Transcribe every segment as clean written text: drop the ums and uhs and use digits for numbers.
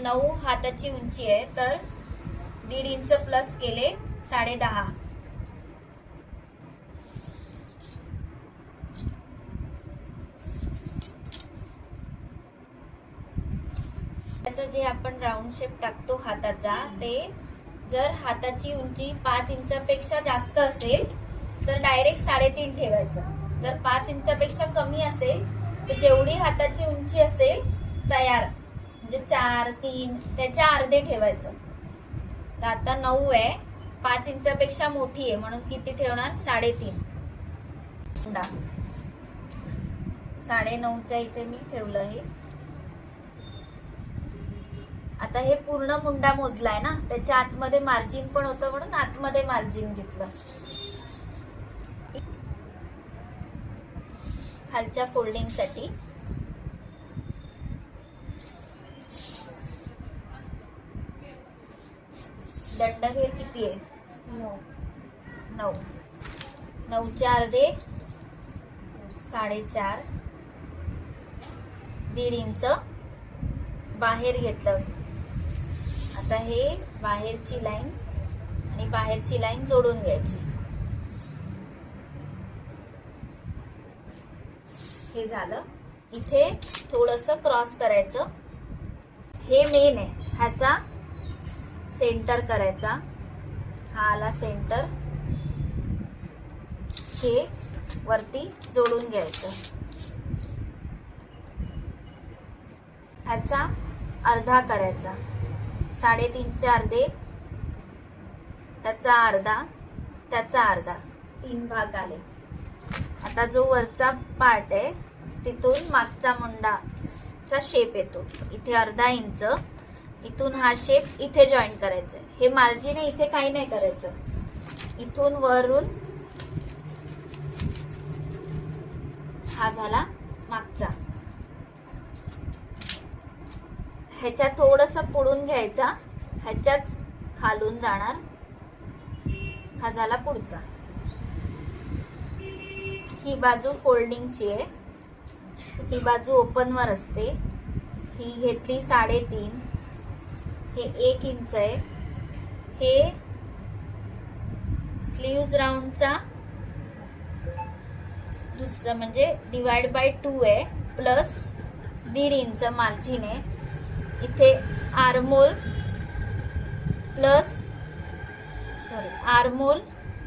9 हाताची उंची आहे, तर 1.5 इंच प्लस केले 10.5. त्याचं जे आपण राऊंड शेप टाकतो हाताचा, ते जर हाताची उंची 5 इंचापेक्षा जास्त असेल तर डायरेक्ट 3.5 ठेवायचं. जर 5 इंचापेक्षा कमी असेल तर जेवढी हाताची उंची असेल तयार, म्हणजे 4, 3 त्याच्या अर्धे ठेवायचं. तर आता 9 आहे, 5 इंचापेक्षा मोठी आहे म्हणून किती ठेवणार? 3.5. 9.5च्या इथे मी ठेवलं हे. आता हे पूर्ण मुंडा मोजलाय ना, त्याच्या आतमध्ये मार्जिन पण होतं म्हणून आतमध्ये मार्जिन घेतलं. खालच्या फोल्डिंग साठी दंडघेर किती आहे? 9. 9च्या अर्धे 4.5. 1.5 इंच बाहेर घेतलं. आता हे बाहेरची लाईन आणि बाहेरची लाईन जोडून घ्यायची. हे झालं. इथे थोडंसं क्रॉस करायचं. हे मेन आहे, ह्याचा सेंटर करायचा. हा आला सेंटर, हे वरती जोडून घ्यायचं. ह्याचा अर्धा करायचा. 3.5चे अर्धे, त्याचा अर्धा, त्याचा अर्धा, 3 भाग आले. आता जो वरचा पार्ट आहे तिथून मागचा मुंडाचा शेप येतो. इथे 1/2 इंच, इथून हा शेप इथे जॉईन करायचा. हे मार्जिन आहे, इथे काही नाही करायचं. इथून वरून हा झाला मागचा. ह्याच्या थोडस पुढून घ्यायचा, ह्याच्याच खालून जाणार. हा झाला पुढचा. ही बाजू फोल्डिंगची आहे, ही बाजू ओपन वर असते. ही घेतली 3.5. हे 1 इंच आहे. हे स्लीव्ज राऊंडचा दुसरा म्हणजे डिवाइड बाय 2 आहे, प्लस 1.5 इंच मार्जिन आहे. इथे आर्मोल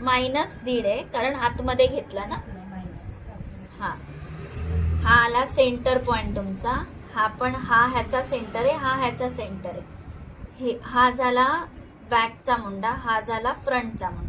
-1.5 आहे, कारण आतमध्ये घेतला ना. हा आला सेंटर पॉइंट तुमचा. हा पण ह्याचा सेंटर आहे, हा ह्याचा सेंटर आहे. हा झाला बॅकचा मुंडा, हा झाला फ्रंटचा मुंडा.